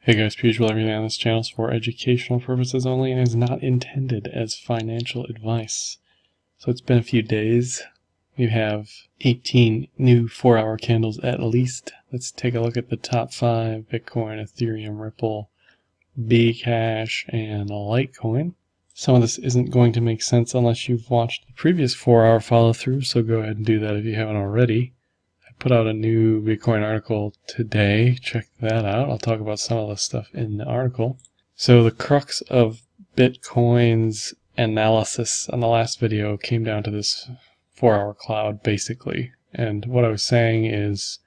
Hey guys, usual everything on this channel is for educational purposes only and is not intended as financial advice. So it's been a few days. We have 18 new 4-hour candles at least. Let's take a look at the top 5: Bitcoin, Ethereum, Ripple, Bcash, and Litcoin. Some of this isn't going to make sense unless you've watched the previous 4-hour follow through, so go ahead and do that if you haven't already. Put out a new Bitcoin article today. Check that out. I'll talk about some of the stuff in the article. So the crux of Bitcoin's analysis on the last video came down to this 4-hour cloud, basically. And what I was saying is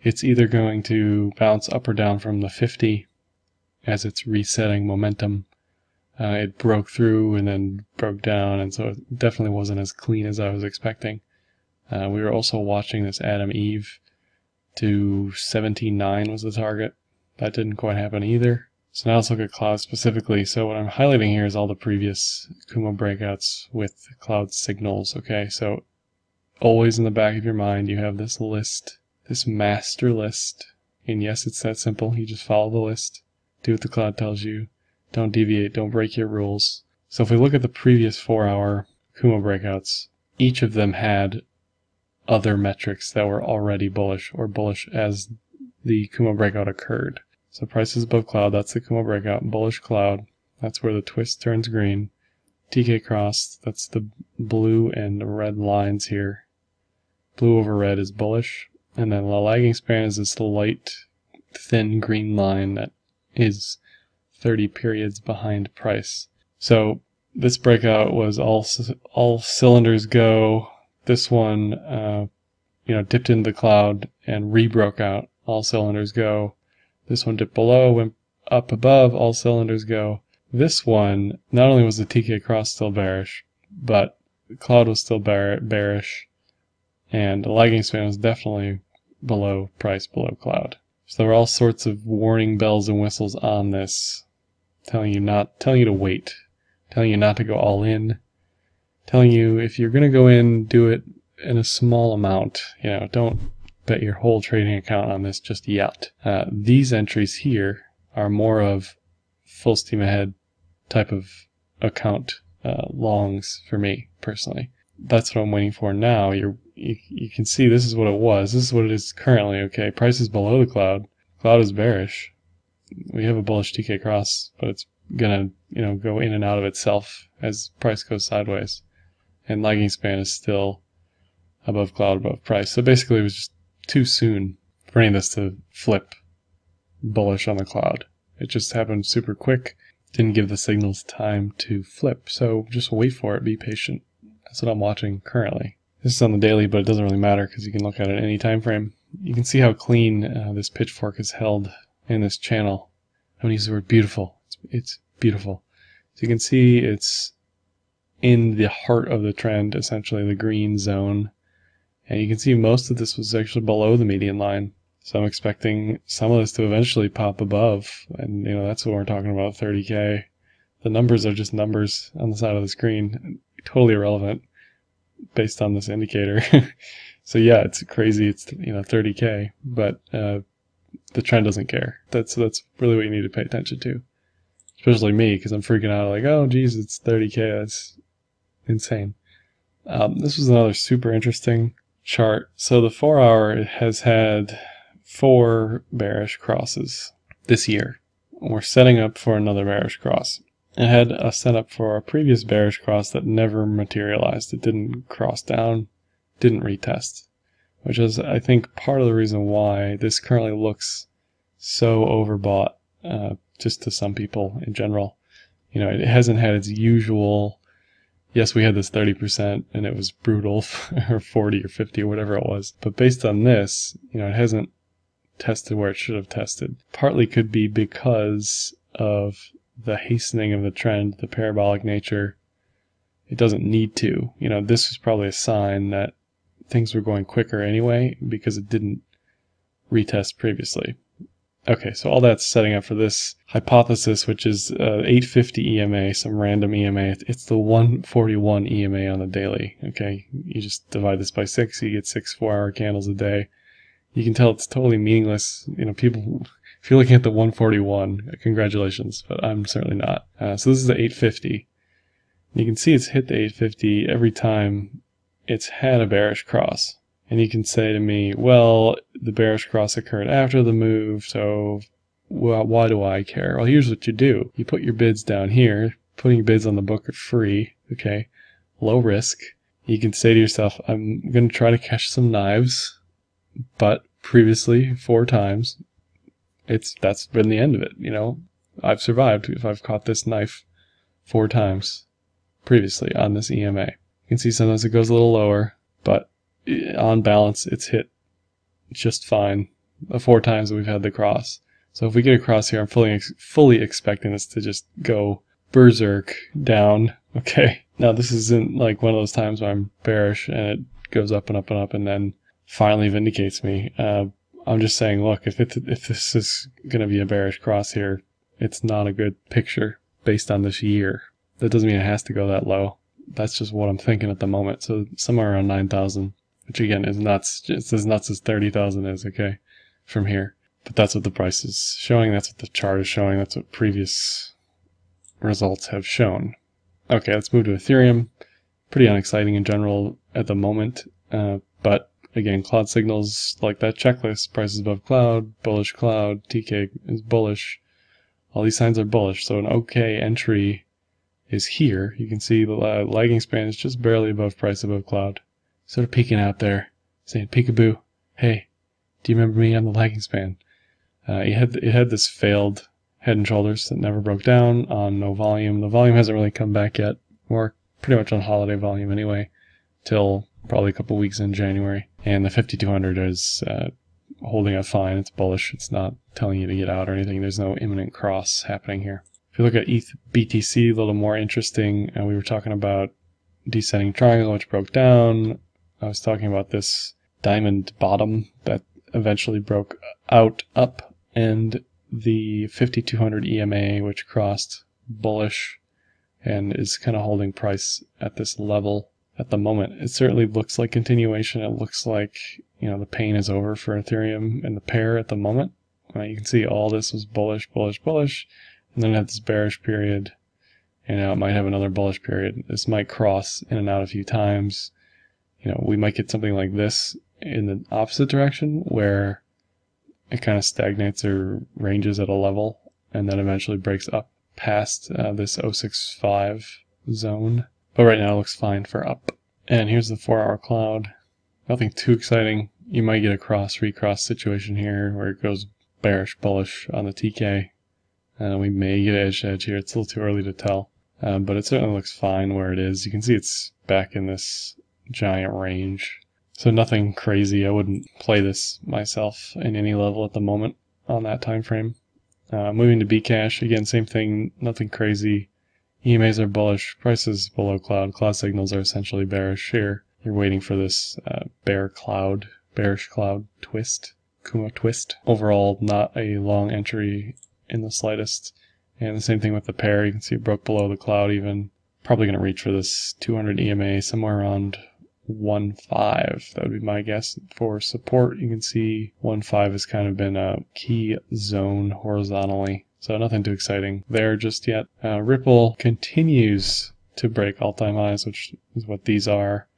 it's either going to bounce up or down from the 50 as it's resetting momentum. It broke through and then broke down, and so it definitely wasn't as clean as I was expecting. We were also watching this Adam Eve to 17.9 was the target. That didn't quite happen either. So now let's look at cloud specifically. So what I'm highlighting here is all the previous Kumo breakouts with cloud signals. Okay, so always in the back of your mind you have this list, this master list. And yes, it's that simple. You just follow the list, do what the cloud tells you, don't deviate, don't break your rules. So if we look at the previous 4-hour Kumo breakouts, each of them had other metrics that were already bullish or bullish as the Kumo breakout occurred. So price is above cloud, that's the Kumo breakout. Bullish cloud, that's where the twist turns green. TK cross, that's the blue and red lines here. Blue over red is bullish. And then the lagging span is this light, thin green line that is 30 periods behind price. So this breakout was all cylinders go. This one, dipped into the cloud and re-broke out. All cylinders go. This one dipped below, went up above. All cylinders go. This one, not only was the TK cross still bearish, but the cloud was still bearish, and the lagging span was definitely below price, below cloud. So there were all sorts of warning bells and whistles on this, telling you to wait, telling you not to go all in. Telling you if you're going to go in, do it in a small amount. Don't bet your whole trading account on this just yet. These entries here are more of full steam ahead type of account longs for me personally. That's what I'm waiting for now. You can see this is what it was. This is what it is currently. Okay, price is below the cloud. Cloud is bearish. We have a bullish TK cross, but it's gonna go in and out of itself as price goes sideways. And lagging span is still above cloud, above price. So basically it was just too soon for any of this to flip bullish on the cloud. It just happened super quick. Didn't give the signals time to flip. So just wait for it. Be patient. That's what I'm watching currently. This is on the daily, but it doesn't really matter because you can look at it at any time frame. You can see how clean this pitchfork is held in this channel. I'm going to use the word beautiful. It's beautiful. So you can see it's in the heart of the trend, essentially the green zone. And you can see most of this was actually below the median line. So I'm expecting some of this to eventually pop above. And that's what we're talking about, 30K. The numbers are just numbers on the side of the screen. Totally irrelevant based on this indicator. So yeah, it's crazy. It's 30K, but the trend doesn't care. That's really what you need to pay attention to. Especially me, because I'm freaking out like, oh geez, it's 30K. That's insane. This was another super interesting chart. So the 4-hour has had 4 bearish crosses this year. We're setting up for another bearish cross. It had a setup for a previous bearish cross that never materialized. It didn't cross down, didn't retest, which is, I think, part of the reason why this currently looks so overbought, just to some people in general. It hasn't had its usual. Yes, we had this 30% and it was brutal, or 40 or 50 or whatever it was. But based on this, it hasn't tested where it should have tested. Partly could be because of the hastening of the trend, the parabolic nature. It doesn't need to. This was probably a sign that things were going quicker anyway because it didn't retest previously. Okay, so all that's setting up for this hypothesis, which is 850 EMA, some random EMA. It's the 141 EMA on the daily. Okay, you just divide this by 6, you get 6 4-hour candles a day. You can tell it's totally meaningless. People If you're looking at the 141, congratulations, but I'm certainly not. So this is the 850. You can see it's hit the 850 every time it's had a bearish cross. And you can say to me, well, the bearish cross occurred after the move, so well, why do I care? Well, here's what you do. You put your bids down here. Putting bids on the book are free, okay? Low risk. You can say to yourself, I'm going to try to catch some knives, but previously, 4 times, that's been the end of it, you know? I've survived if I've caught this knife 4 times previously on this EMA. You can see sometimes it goes a little lower, but on balance, it's hit just fine the 4 times that we've had the cross. So if we get a cross here, I'm fully expecting this to just go berserk down. Okay, now this isn't like one of those times where I'm bearish and it goes up and up and up and then finally vindicates me. I'm just saying, look, if this is going to be a bearish cross here, it's not a good picture based on this year. That doesn't mean it has to go that low. That's just what I'm thinking at the moment. So somewhere around 9,000, which again is nuts. It's as nuts as 30,000 is, okay, from here. But that's what the price is showing. That's what the chart is showing. That's what previous results have shown. Okay, let's move to Ethereum. Pretty unexciting in general at the moment. But again, cloud signals like that checklist. Price is above cloud, bullish cloud, TK is bullish. All these signs are bullish. So an okay entry is here. You can see the lagging span is just barely above price above cloud. Sort of peeking out there, saying, peekaboo, hey, do you remember me on the lagging span? It had this failed head and shoulders that never broke down on no volume. The volume hasn't really come back yet. We're pretty much on holiday volume anyway, till probably a couple weeks in January. And the 5200 is holding up fine. It's bullish. It's not telling you to get out or anything. There's no imminent cross happening here. If you look at ETH BTC, a little more interesting. We were talking about descending triangle, which broke down. I was talking about this diamond bottom that eventually broke out up, and the 5200 EMA, which crossed bullish and is kind of holding price at this level at the moment. It certainly looks like continuation. It looks like, you know, the pain is over for Ethereum and the pair at the moment. You can see all this was bullish, bullish, bullish, and then it had this bearish period, and now it might have another bullish period. This might cross in and out a few times. You know, we might get something like this in the opposite direction where it kind of stagnates or ranges at a level and then eventually breaks up past this 065 zone. But right now it looks fine for up. And here's the 4-hour cloud. Nothing too exciting. You might get a recross situation here where it goes bearish, bullish on the TK. We may get edge to edge here. It's a little too early to tell. But it certainly looks fine where it is. You can see it's back in this giant range. So nothing crazy. I wouldn't play this myself in any level at the moment on that time frame. Moving to Bcash, again, same thing, nothing crazy. EMAs are bullish, prices below cloud. Cloud signals are essentially bearish here. You're waiting for this bearish cloud twist, Kuma twist. Overall, not a long entry in the slightest. And the same thing with the pair. You can see it broke below the cloud even. Probably going to reach for this 200 EMA somewhere around 1.5. That would be my guess. For support, you can see 1.5 has kind of been a key zone horizontally. So nothing too exciting there just yet. Ripple continues to break all-time highs, which is what these are.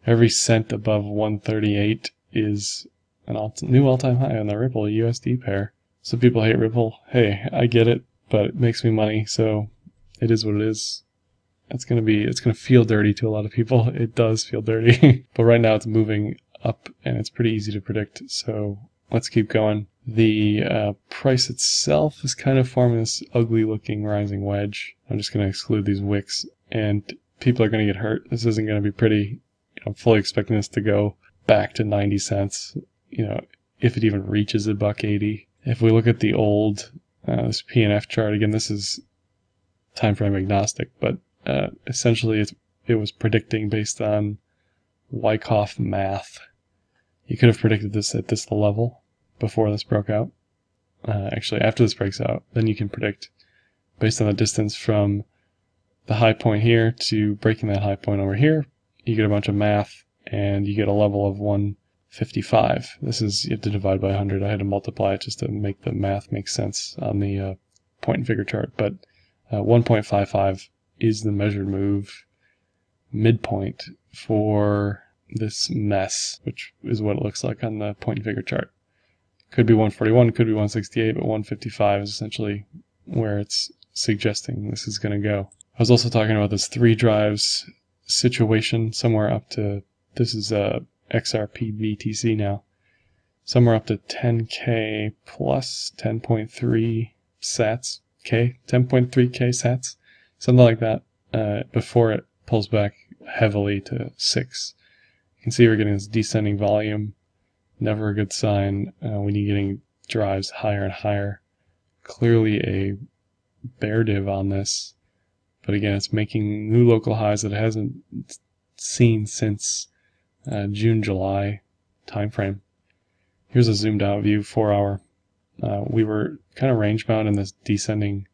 Every cent above 138 is a new all-time high on the Ripple USD pair. Some people hate Ripple. Hey, I get it, but it makes me money, so it is what it is. It's gonna feel dirty to a lot of people. It does feel dirty. But right now it's moving up and it's pretty easy to predict. So let's keep going. The price itself is kind of forming this ugly looking rising wedge. I'm just gonna exclude these wicks and people are gonna get hurt. This isn't gonna be pretty. I'm fully expecting this to go back to 90 cents. If it even reaches $1.80. If we look at the old this PNF chart, again, this is time frame agnostic, but essentially it was predicting based on Wyckoff math. You could have predicted this at this level before this broke out. Actually, after this breaks out, then you can predict based on the distance from the high point here to breaking that high point over here. You get a bunch of math and you get a level of 55. This is, you have to divide by 100. I had to multiply it just to make the math make sense on the point and figure chart. But 1.55 is the measured move midpoint for this mess, which is what it looks like on the point and figure chart. Could be 141, could be 168, but 155 is essentially where it's suggesting this is going to go. I was also talking about this 3 drives situation, somewhere up to, this is XRP BTC now, somewhere up to 10K plus 10.3 sats, 10.3K sats, something like that, before it pulls back heavily to 6. You can see we're getting this descending volume, never a good sign when you're getting drives higher and higher. Clearly a bear div on this, but again, it's making new local highs that it hasn't seen since June, July timeframe. Here's a zoomed out view, 4 hour. We were kind of range bound in this descending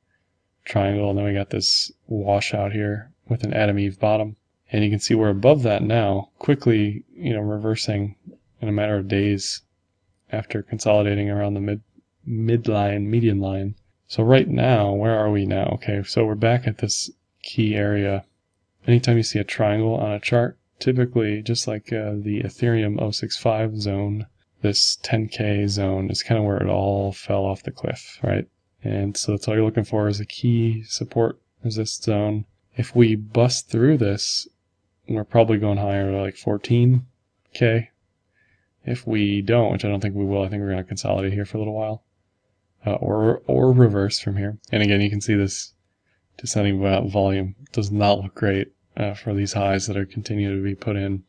triangle, and then we got this washout here with an Adam Eve bottom. And you can see we're above that now, quickly, reversing in a matter of days after consolidating around the median line. So right now, where are we now? Okay, so we're back at this key area. Anytime you see a triangle on a chart, typically, just like the Ethereum 065 zone, this 10K zone is kind of where it all fell off the cliff, right? And so that's all you're looking for is a key support resist zone. If we bust through this, we're probably going higher to like 14K. If we don't, which I don't think we will, I think we're going to consolidate here for a little while, or reverse from here. And again, you can see this descending volume does not look great for these highs that are continuing to be put in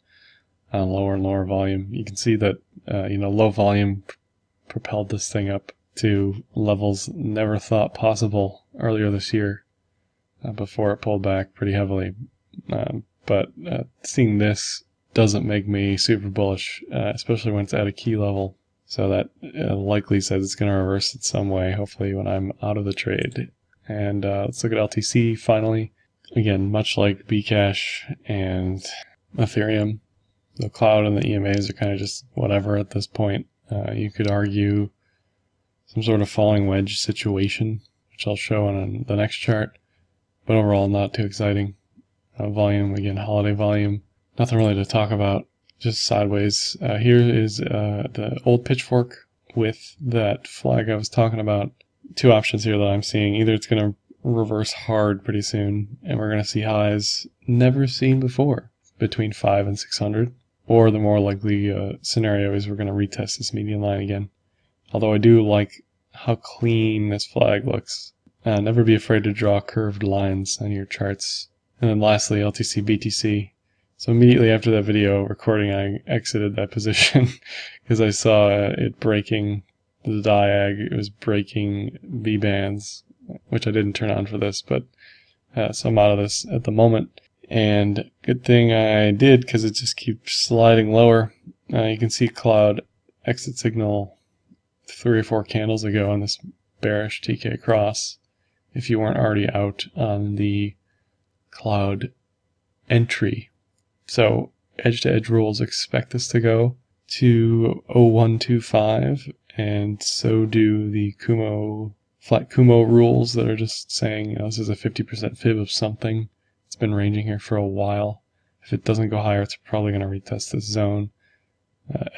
on lower and lower volume. You can see that low volume propelled this thing up to levels never thought possible earlier this year before it pulled back pretty heavily. But seeing this doesn't make me super bullish, especially when it's at a key level. So that likely says it's going to reverse it some way, hopefully when I'm out of the trade. And let's look at LTC finally. Again, much like Bcash and Ethereum, the cloud and the EMAs are kind of just whatever at this point. You could argue some sort of falling wedge situation, which I'll show on the next chart. But overall, not too exciting. Volume, again, holiday volume. Nothing really to talk about, just sideways. Here is the old pitchfork with that flag I was talking about. 2 options here that I'm seeing. Either it's going to reverse hard pretty soon, and we're going to see highs never seen before between 5 and 600, or the more likely scenario is we're going to retest this median line again. Although I do like how clean this flag looks. Never be afraid to draw curved lines on your charts. And then lastly, LTC BTC. So immediately after that video recording, I exited that position because I saw it breaking the diag. It was breaking V bands, which I didn't turn on for this, but so I'm out of this at the moment. And good thing I did, because it just keeps sliding lower. You can see cloud exit signal 3 or 4 candles ago on this bearish TK cross. If you weren't already out on the cloud entry. So edge-to-edge rules expect this to go to 0125, and so do the flat Kumo rules that are just saying this is a 50% fib of something. It's been ranging here for a while. If it doesn't go higher, it's probably going to retest this zone.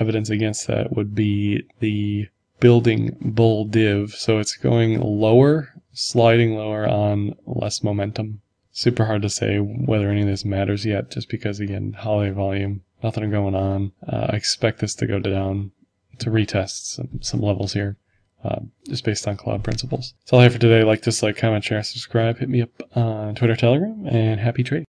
Evidence against that would be the building bull div. So it's going lower, sliding lower on less momentum. Super hard to say whether any of this matters yet, just because, again, holiday volume, nothing going on. I expect this to go down to retest some levels here, just based on cloud principles. That's all I have for today. Like, dislike, comment, share, subscribe. Hit me up on Twitter, Telegram, and happy trading.